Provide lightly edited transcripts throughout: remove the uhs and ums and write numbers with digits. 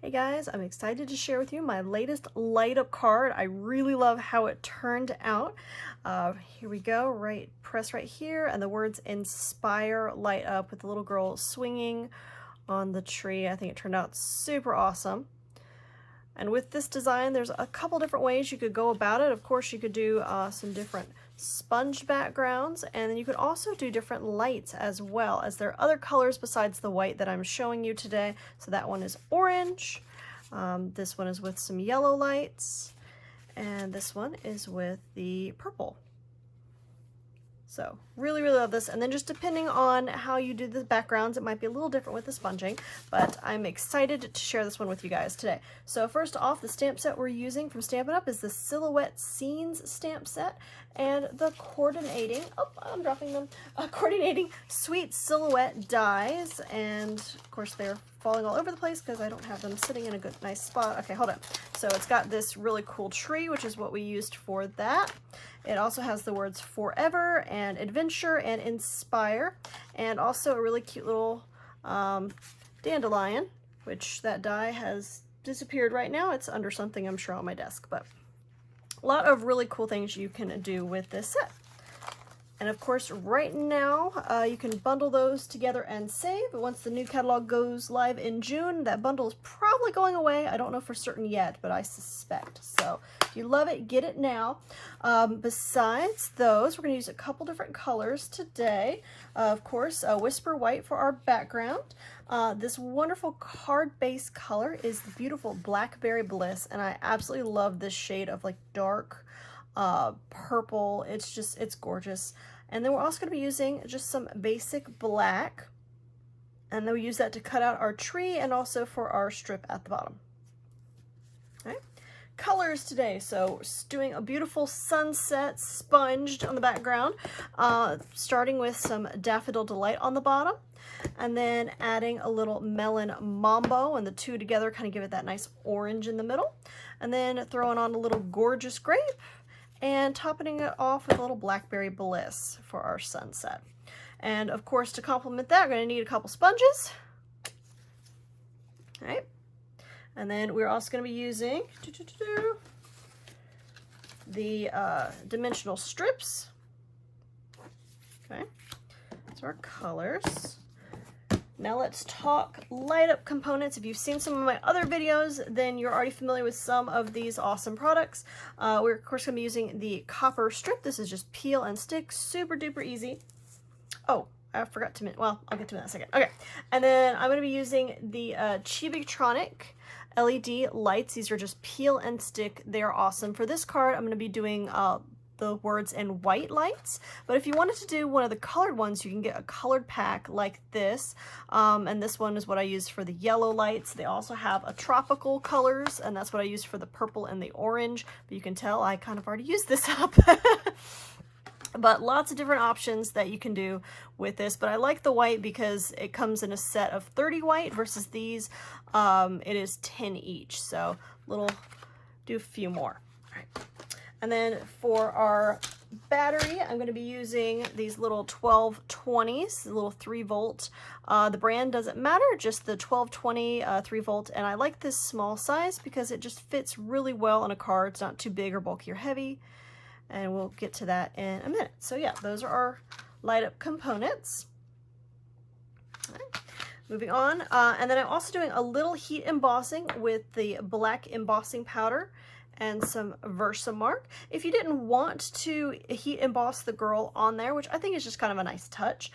Hey guys, I'm excited to share with you my latest light up card. I really love how it turned out. Here we go, press right here, and the words inspire light up with the little girl swinging on the tree. I think it turned out super awesome. And with this design, there's a couple different ways you could go about it. Of course, you could do some different sponge backgrounds, and then you could also do different lights as well, as there are other colors besides the white that I'm showing you today. So that one is orange, this one is with some yellow lights, and this one is with the purple. So really, really love this. And then just depending on how you do the backgrounds, it might be a little different with the sponging, but I'm excited to share this one with you guys today. So first off, the stamp set we're using from Stampin' Up! Is the Silhouette Scenes stamp set and the coordinating, coordinating Sweet Silhouette dies. And of course they're falling all over the place because I don't have them sitting in a good, nice spot. Okay, hold on. So it's got this really cool tree, which is what we used for that. It also has the words forever and adventure and inspire, and also a really cute little dandelion, which that die has disappeared right now. It's under something, I'm sure, on my desk, but a lot of really cool things you can do with this set. And of course, right now, you can bundle those together and save. But once the new catalog goes live in June, that bundle is probably going away. I don't know for certain yet, but I suspect. So if you love it, get it now. Besides those, we're going to use a couple different colors today. Of course, Whisper White for our background. This wonderful card-based color is the beautiful Blackberry Bliss, and I absolutely love this shade of like dark purple. It's gorgeous. And then we're also going to be using just some basic black, and then we use that to cut out our tree and also for our strip at the bottom. All right, colors today. So doing a beautiful sunset sponged on the background, starting with some Daffodil Delight on the bottom, and then adding a little Melon Mambo, and the two together kind of give it that nice orange in the middle, and then throwing on a little Gorgeous Grape, and topping it off with a little Blackberry Bliss for our sunset. And of course, to complement that, we're going to need a couple sponges. All right. And then we're also going to be using the dimensional strips. Okay. So our colors. Now let's talk light up components. If you've seen some of my other videos, then you're already familiar with some of these awesome products. We're of course going to be using the copper strip. This is just peel and stick, super duper easy. Oh, I forgot to, well, I'll get to it in a second. Okay, and then I'm going to be using the Chibitronic LED lights. These are just peel and stick. They are awesome. For this card, I'm going to be doing the words in white lights, but if you wanted to do one of the colored ones, you can get a colored pack like this, and this one is what I use for the yellow lights. They also have a tropical colors, and that's what I use for the purple and the orange, but you can tell I kind of already used this up. But lots of different options that you can do with this, but I like the white because it comes in a set of 30 white versus these, it is 10 each, so do a few more. All right. And then for our battery, I'm going to be using these little 1220s, the little 3-volt. The brand doesn't matter, just the 1220 3-volt. And I like this small size because it just fits really well on a card. It's not too big or bulky or heavy. And we'll get to that in a minute. So yeah, those are our light up components. All right. Moving on. And then I'm also doing a little heat embossing with the black embossing powder and some Versamark. If you didn't want to heat emboss the girl on there, which I think is just kind of a nice touch,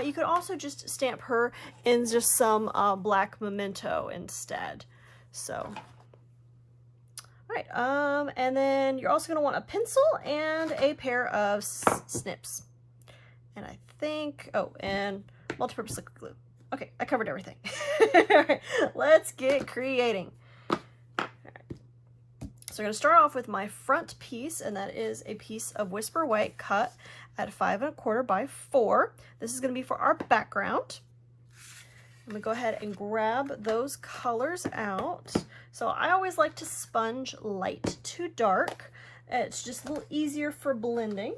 you could also just stamp her in just some black memento instead. So, all right, and then you're also going to want a pencil and a pair of snips. And I think, oh, and multi-purpose liquid glue. Okay, I covered everything. All right, let's get creating. So I'm going to start off with my front piece, and that is a piece of Whisper White cut at 5 1/4 by 4. This is going to be for our background. I'm going to go ahead and grab those colors out. So I always like to sponge light to dark. It's just a little easier for blending.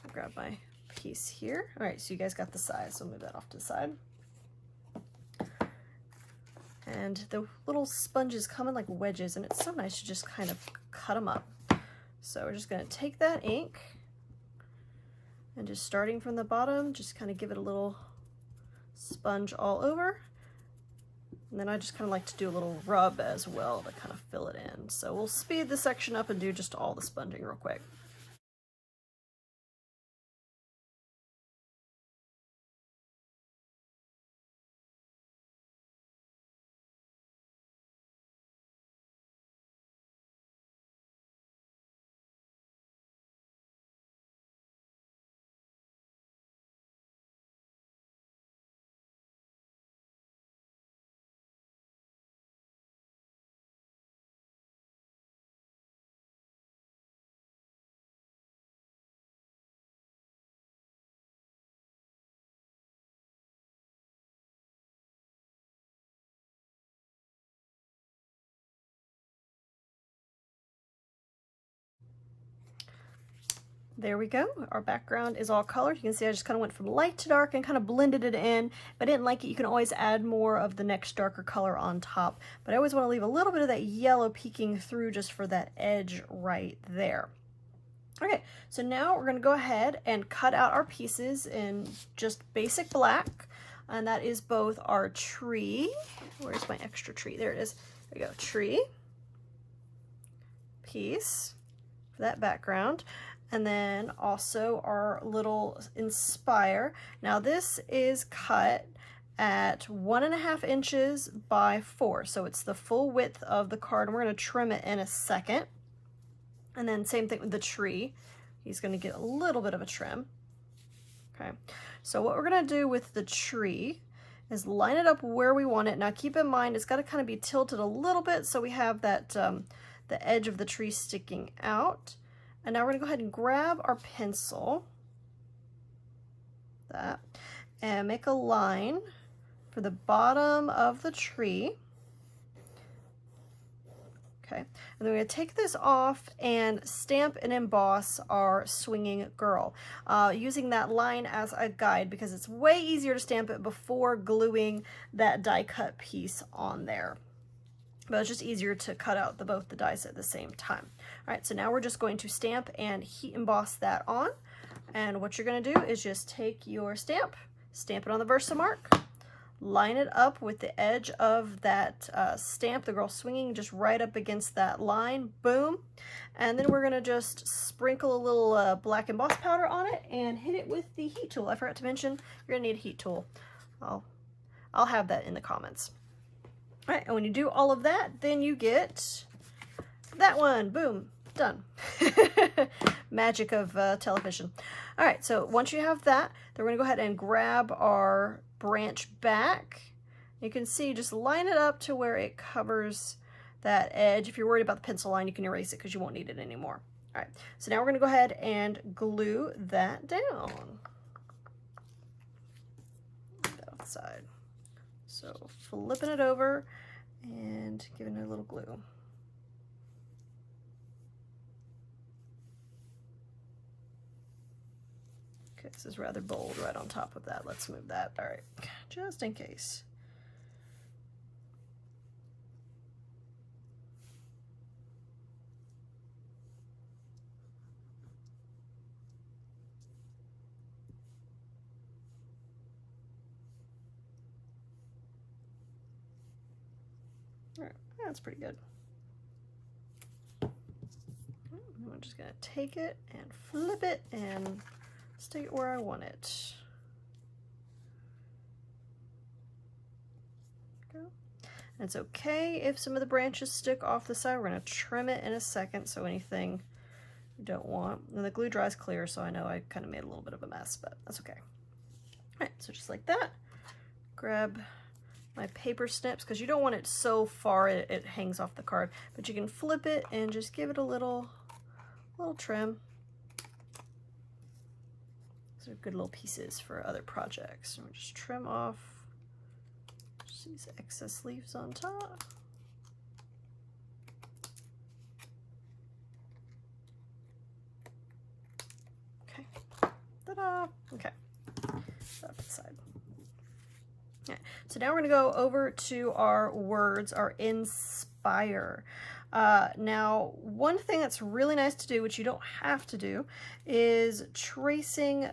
I'll grab my piece here. All right, so you guys got the size, so I'll move that off to the side. And the little sponges come in like wedges, and it's so nice to just kind of cut them up. So we're just going to take that ink and just starting from the bottom, just kind of give it a little sponge all over. And then I just kind of like to do a little rub as well to kind of fill it in. So we'll speed this section up and do just all the sponging real quick. There we go. Our background is all colored. You can see I just kind of went from light to dark and kind of blended it in. If I didn't like it, you can always add more of the next darker color on top. But I always want to leave a little bit of that yellow peeking through just for that edge right there. Okay, so now we're going to go ahead and cut out our pieces in just basic black. And that is both our tree. Where's my extra tree? There it is. There we go. Tree piece for that background. And then also our little Inspire. Now this is cut at 1.5 inches by 4. So it's the full width of the card, and we're going to trim it in a second. And then same thing with the tree. He's going to get a little bit of a trim. Okay, so what we're going to do with the tree is line it up where we want it. Now keep in mind it's got to kind of be tilted a little bit so we have that the edge of the tree sticking out. And now we're going to go ahead and grab our pencil, that, and make a line for the bottom of the tree. Okay, and then we're going to take this off and stamp and emboss our swinging girl, using that line as a guide because it's way easier to stamp it before gluing that die cut piece on there. But it's just easier to cut out both the dies at the same time. All right, so now we're just going to stamp and heat emboss that on. And what you're going to do is just take your stamp it on the Versamark, line it up with the edge of that stamp, the girl swinging, just right up against that line, boom. And then we're going to just sprinkle a little black emboss powder on it and hit it with the heat tool. I forgot to mention, you're going to need a heat tool. I'll have that in the comments. All right, and when you do all of that, then you get that one. Boom, done. Magic of television. All right, so once you have that, then we're gonna go ahead and grab our branch back. You can see, just line it up to where it covers that edge. If you're worried about the pencil line, you can erase it because you won't need it anymore. All right, so now we're gonna go ahead and glue that down. Both sides. So flipping it over and giving it a little glue. Okay, this is rather bold right on top of that. Let's move that. All right, just in case. All right, that's pretty good. I'm just gonna take it and flip it and stick it where I want it. Go. And it's okay if some of the branches stick off the side. We're gonna trim it in a second, so anything you don't want. And the glue dries clear, so I know I kind of made a little bit of a mess, but that's okay. All right, so just like that, grab my paper snips, because you don't want it so far it hangs off the card, but you can flip it and just give it a little trim. These are good little pieces for other projects. So we'll just trim off just these excess leaves on top. Okay, ta-da! Okay, that side. All right, so now we're going to go over to our words, our inspire. Now, one thing that's really nice to do, which you don't have to do, is tracing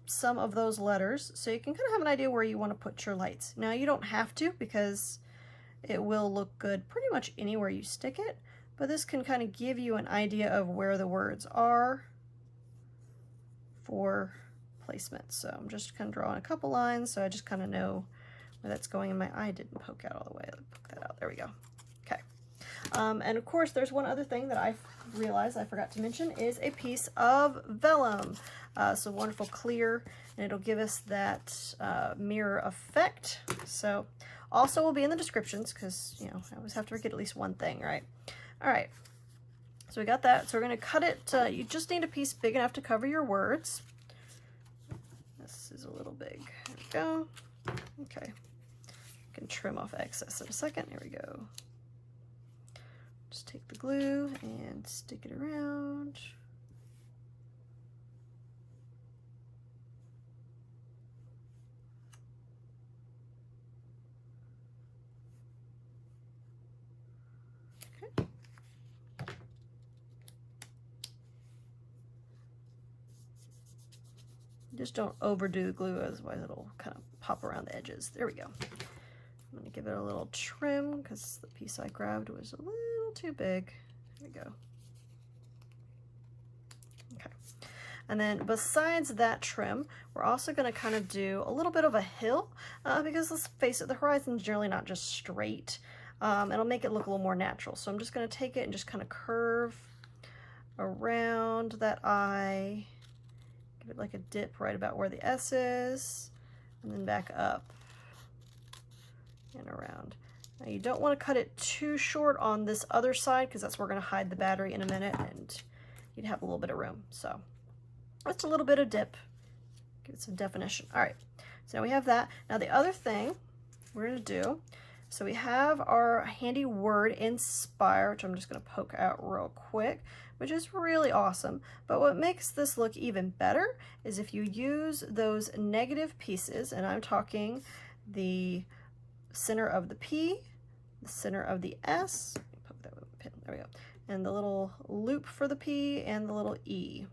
some of those letters so you can kind of have an idea where you want to put your lights. Now, you don't have to because it will look good pretty much anywhere you stick it, but this can kind of give you an idea of where the words are for placement. So I'm just kind of drawing a couple lines so I just kind of know where that's going, and my eye didn't poke out all the way. Let me poke that out. There we go. Okay. And of course, there's one other thing that I realized I forgot to mention is a piece of vellum. So wonderful clear, and it'll give us that mirror effect. So also will be in the descriptions because, you know, I always have to get at least one thing, right? All right. So we got that. So we're going to cut it. You just need a piece big enough to cover your words. This is a little big. There we go. Okay. I can trim off excess in a second. Here we go. Just take the glue and stick it around. Okay. Just don't overdo the glue, otherwise it'll kind of pop around the edges. There we go. I'm going to give it a little trim because the piece I grabbed was a little too big. There we go. Okay. And then besides that trim, we're also going to kind of do a little bit of a hill because let's face it, the horizon's generally not just straight. It'll make it look a little more natural. So I'm just going to take it and just kind of curve around that eye. Give it like a dip right about where the S is, and then back up and around. Now you don't want to cut it too short on this other side because that's where we're going to hide the battery in a minute and you'd have a little bit of room. So just a little bit of dip, give it some definition. All right, so now we have that. Now the other thing we're going to do, so we have our handy word inspire, which I'm just going to poke out real quick, which is really awesome. But what makes this look even better is if you use those negative pieces, and I'm talking the center of the P, the center of the S, poke that with a pin, there we go, and the little loop for the P and the little E.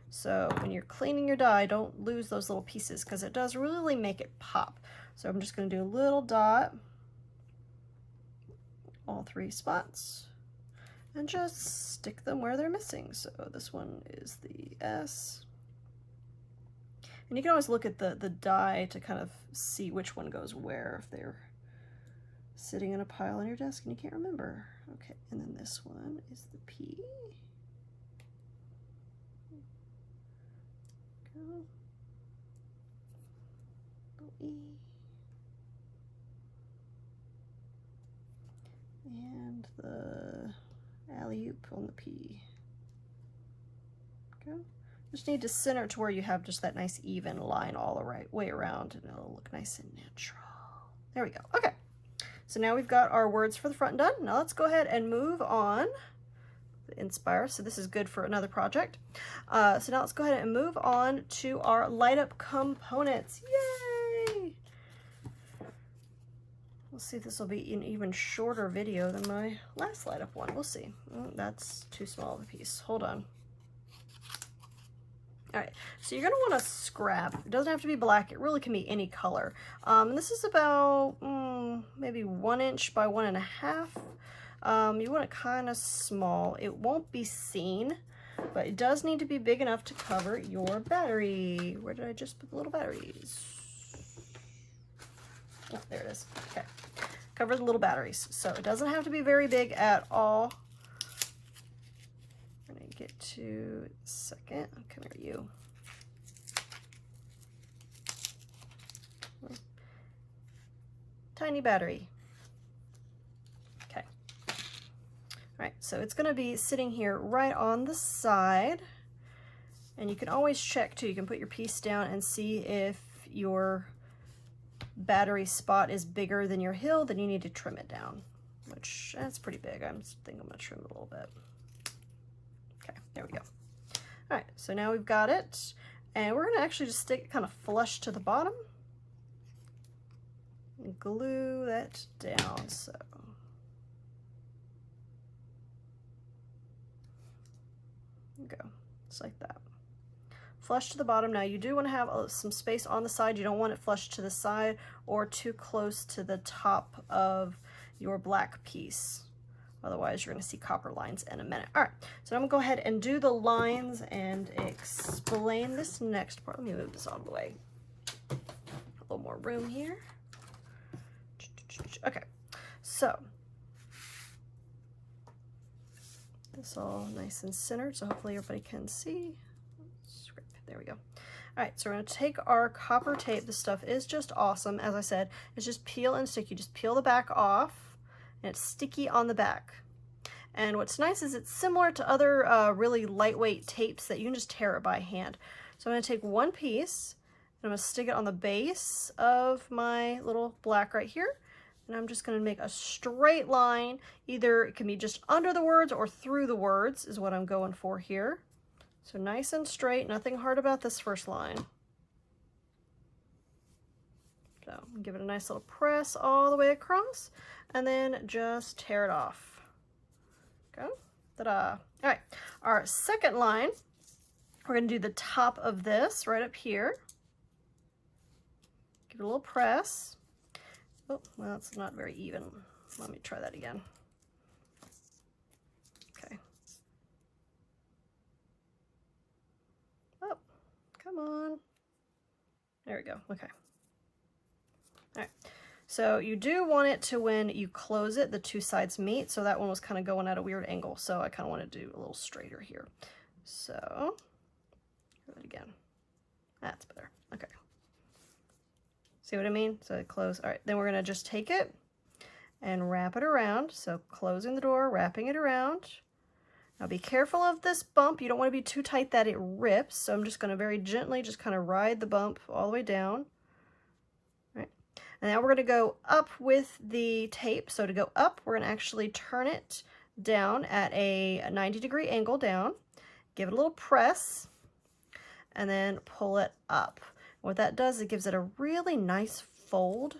So when you're cleaning your die, don't lose those little pieces because it does really make it pop. So I'm just going to do a little dot, all three spots, and just stick them where they're missing. So this one is the S. And you can always look at the die to kind of see which one goes where if they're sitting in a pile on your desk and you can't remember. Okay, and then this one is the P. Go. E. And the alley-oop on the P. Go. Just need to center to where you have just that nice even line all the right way around, and it'll look nice and natural. There we go. Okay, so now we've got our words for the front done. Now let's go ahead and move on. The inspire, so this is good for another project. So now let's go ahead and move on to our light up components. Yay! We'll see if this will be an even shorter video than my last light up one. We'll see. That's too small of a piece. Hold on. All right, so you're gonna want to scrap. It doesn't have to be black. It really can be any color. And this is about maybe 1 inch by 1.5. You want it kind of small. It won't be seen, but it does need to be big enough to cover your battery. Where did I just put the little batteries? Oh, there it is. Okay, cover the little batteries. So it doesn't have to be very big at all. Get to second. Come here, you. Tiny battery. Okay. All right, so it's going to be sitting here right on the side, and you can always check too. You can put your piece down and see if your battery spot is bigger than your hill, then you need to trim it down, which that's pretty big. I think I'm going to trim it a little bit. Okay, there we go. All right, so now we've got it, and we're gonna actually just stick it kind of flush to the bottom. and glue that down. So there you go, just like that. Flush to the bottom. Now you do want to have some space on the side. You don't want it flush to the side or too close to the top of your black piece. Otherwise, you're going to see copper lines in a minute. All right, so I'm going to go ahead and do the lines and explain this next part. Let me move this out of the way. A little more room here. Okay, so this all nice and centered, so hopefully everybody can see. There we go. All right, so we're going to take our copper tape. This stuff is just awesome. As I said, it's just peel and stick. You just peel the back off, and it's sticky on the back. And what's nice is it's similar to other really lightweight tapes that you can just tear it by hand. So I'm going to take one piece, and I'm going to stick it on the base of my little black right here. And I'm just going to make a straight line. Either it can be just under the words or through the words is what I'm going for here. So nice and straight, nothing hard about this first line. So give it a nice little press all the way across, and then just tear it off. Go. Ta-da. All right, our second line, we're gonna do the top of this right up here. Give it a little press. Oh, well, that's not very even. Let me try that again. Okay. Come on. There we go. Okay. All right. So you do want it to, when you close it, the two sides meet. So that one was kind of going at a weird angle. So I kind of want to do a little straighter here. So do it again. That's better. Okay. See what I mean? So close. All right. Then we're going to just take it and wrap it around. So closing the door, wrapping it around. Now be careful of this bump. You don't want to be too tight that it rips. So I'm just going to very gently just kind of ride the bump all the way down. All right. And now we're going to go up with the tape. So to go up, we're going to actually turn it down at a 90-degree angle down. Give it a little press and then pull it up. What that does, it gives it a really nice fold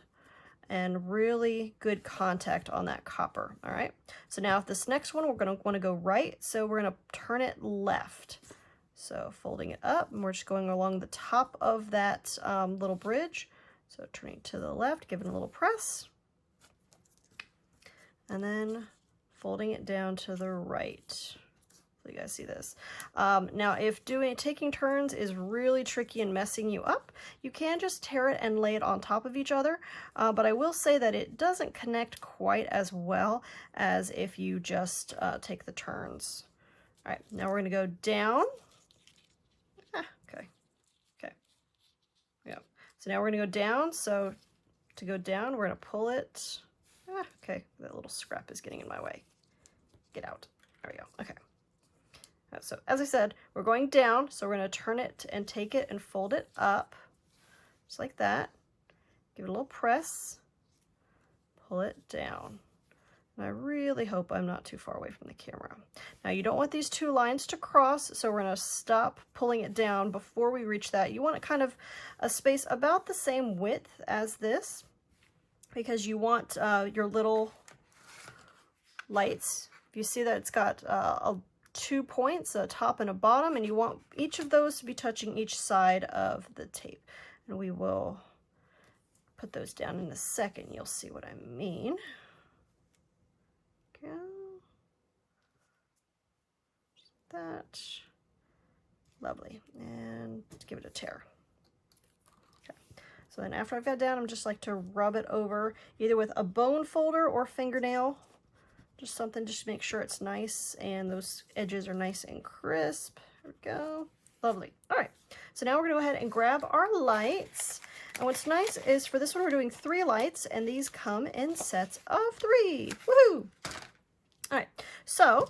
and really good contact on that copper. All right, so now with this next one, we're going to want to go right, so we're going to turn it left. So folding it up, and we're just going along the top of that little bridge. So turning to the left, giving a little press, and then folding it down to the right. So you guys see this. Now, if taking turns is really tricky and messing you up, you can just tear it and lay it on top of each other. But I will say that it doesn't connect quite as well as if you just take the turns. All right, now we're going to go down. Okay. Yeah. So now we're going to go down. So to go down, we're going to pull it. Okay, that little scrap is getting in my way. Get out. There we go. Okay. So as I said, we're going down, so we're going to turn it and take it and fold it up, just like that. Give it a little press, pull it down. And I really hope I'm not too far away from the camera. Now you don't want these two lines to cross, so we're going to stop pulling it down before we reach that. You want it kind of a space about the same width as this, because you want your little lights. If you see that it's got 2 points, a top and a bottom, and you want each of those to be touching each side of the tape. And we will put those down in a second. You'll see what I mean. Go. Just that. Lovely. And give it a tear. Okay. So then after I've got it down, I'm just like to rub it over either with a bone folder or fingernail. Just something just to make sure it's nice and those edges are nice and crisp. There we go. Lovely. All right. So now we're going to go ahead and grab our lights. And what's nice is for this one, we're doing 3 lights, and these come in sets of 3. Woohoo! All right. So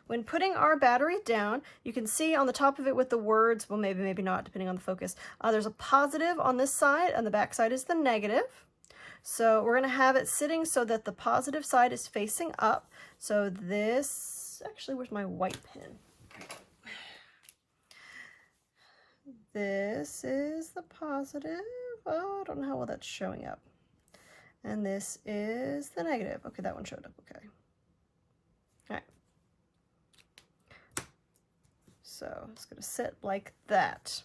when putting our battery down, you can see on the top of it with the words, well, maybe not, depending on the focus. There's a positive on this side, and the back side is the negative. So we're going to have it sitting so that the positive side is facing up. So this, actually, where's my white pen? This is the positive. Oh, I don't know how well that's showing up. and this is the negative. Okay, that one showed up okay. All right. So it's going to sit like that.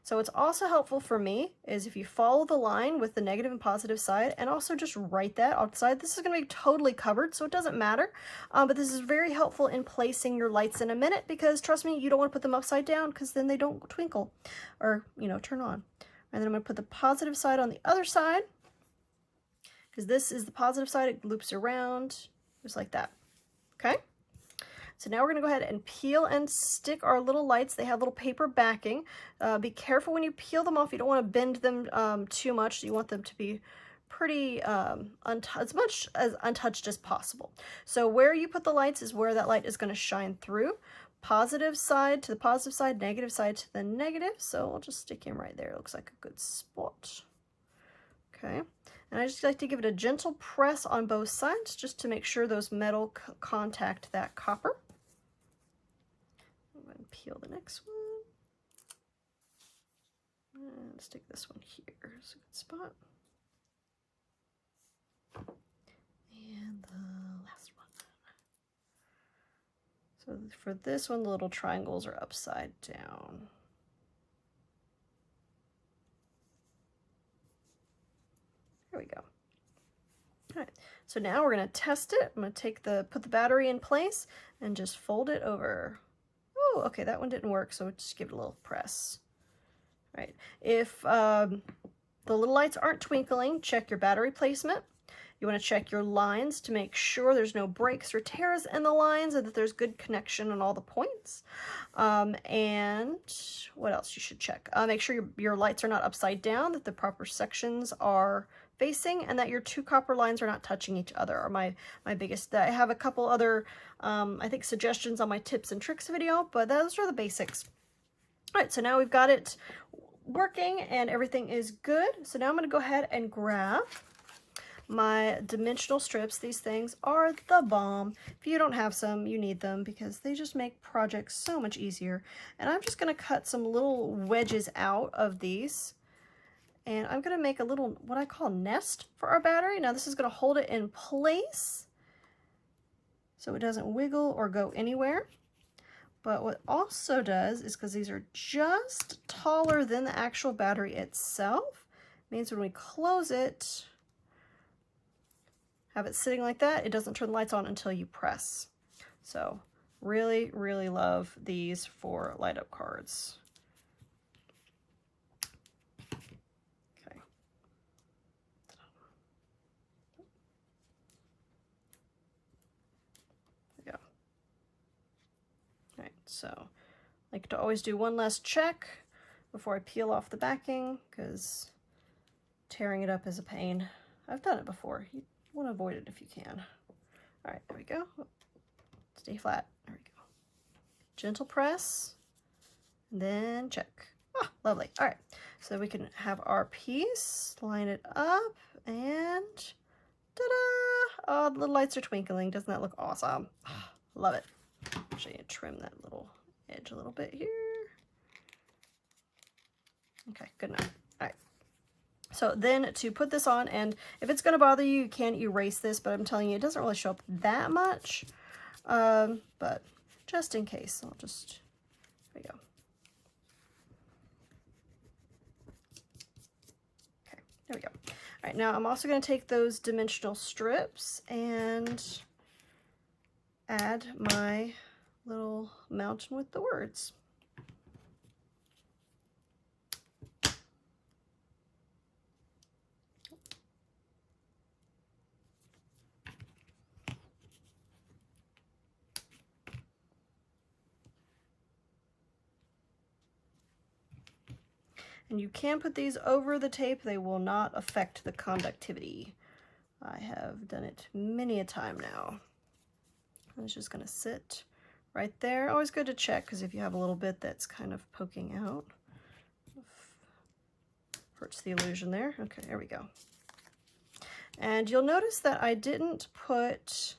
So what's also helpful for me is if you follow the line with the negative and positive side and also just write that outside. This is going to be totally covered, so it doesn't matter. But this is very helpful in placing your lights in a minute because trust me, you don't want to put them upside down because then they don't twinkle or, you know, turn on. And then I'm going to put the positive side on the other side because this is the positive side. It loops around just like that. Okay. So now we're going to go ahead and peel and stick our little lights. They have little paper backing. Be careful when you peel them off. You don't want to bend them too much. You want them to be pretty as much as untouched as possible. So where you put the lights is where that light is going to shine through. Positive side to the positive side, negative side to the negative. So I'll just stick him right there. It looks like a good spot. Okay. And I just like to give it a gentle press on both sides just to make sure those metal contact that copper. Peel the next one and stick this one here. It's a good spot. And the last one. So for this one, the little triangles are upside down. There we go. All right, so now we're going to test it. I'm going to put the battery in place and just fold it over. Oh, okay, that one didn't work, so just give it a little press. All right, if the little lights aren't twinkling, check your battery placement. You want to check your lines to make sure there's no breaks or tears in the lines and that there's good connection on all the points. And what else you should check? Make sure your lights are not upside down, that the proper sections are facing, and that your two copper lines are not touching each other are my biggest. I have a couple other, I think, suggestions on my tips and tricks video, but those are the basics. All right, so now we've got it working and everything is good. So now I'm going to go ahead and grab my dimensional strips. These things are the bomb. If you don't have some, you need them because they just make projects so much easier. And I'm just going to cut some little wedges out of these. And I'm going to make a little, what I call nest for our battery. Now this is going to hold it in place so it doesn't wiggle or go anywhere. But what also does is, because these are just taller than the actual battery itself, means when we close it, have it sitting like that, it doesn't turn the lights on until you press. So really, really love these for light up cards. Okay. There we go. All right, so I like to always do one last check before I peel off the backing because tearing it up is a pain. I've done it before. You want to avoid it if you can. All right, there we go. Stay flat. There we go. Gentle press, and then check. Ah, lovely. All right, so we can have our piece, line it up, and ta-da! Oh, the little lights are twinkling. Doesn't that look awesome? Oh, love it. Actually, trim that little edge a little bit here. Okay, good enough. All right. So then to put this on, and if it's going to bother you, you can erase this, but I'm telling you, it doesn't really show up that much. But just in case, I'll just, there we go. Okay, there we go. All right, now I'm also going to take those dimensional strips and add my little mountain with the words. And you can put these over the tape. They will not affect the conductivity. I have done it many a time now. It's just going to sit right there. Always good to check because if you have a little bit that's kind of poking out, hurts the illusion there. Okay, there we go. And you'll notice that I didn't put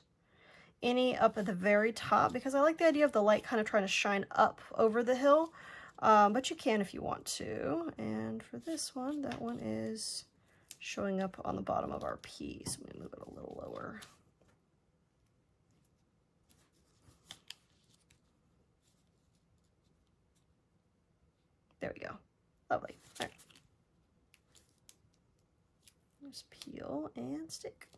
any up at the very top because I like the idea of the light kind of trying to shine up over the hill. But you can if you want to. And for this one, that one is showing up on the bottom of our piece. Let me move it a little lower. There we go. Lovely. All right. Just peel and stick.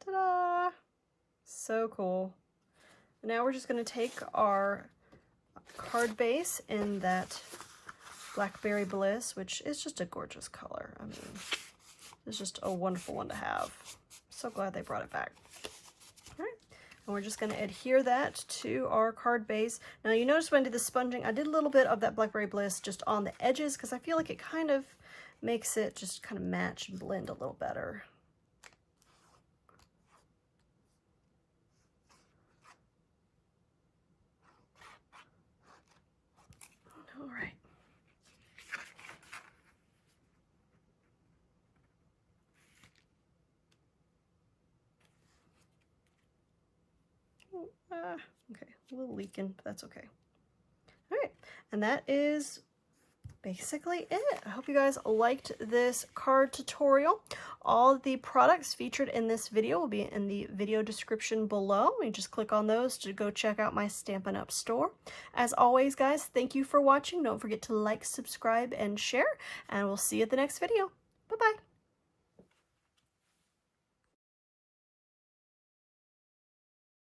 Ta-da! So cool. Now we're just going to take our card base in that Blackberry Bliss, which is just a gorgeous color. I mean, it's just a wonderful one to have. So glad they brought it back. All right, and we're just going to adhere that to our card base. Now you notice when I did the sponging, I did a little bit of that Blackberry Bliss just on the edges because I feel like it kind of makes it just kind of match and blend a little better. All right. Okay, a little leaking, but that's okay. All right, and that is basically it. I hope you guys liked this card tutorial. All the products featured in this video will be in the video description below. You just click on those to go check out my Stampin' Up! Store. As always, guys, thank you for watching. Don't forget to like, subscribe, and share, and we'll see you at the next video. Bye-bye.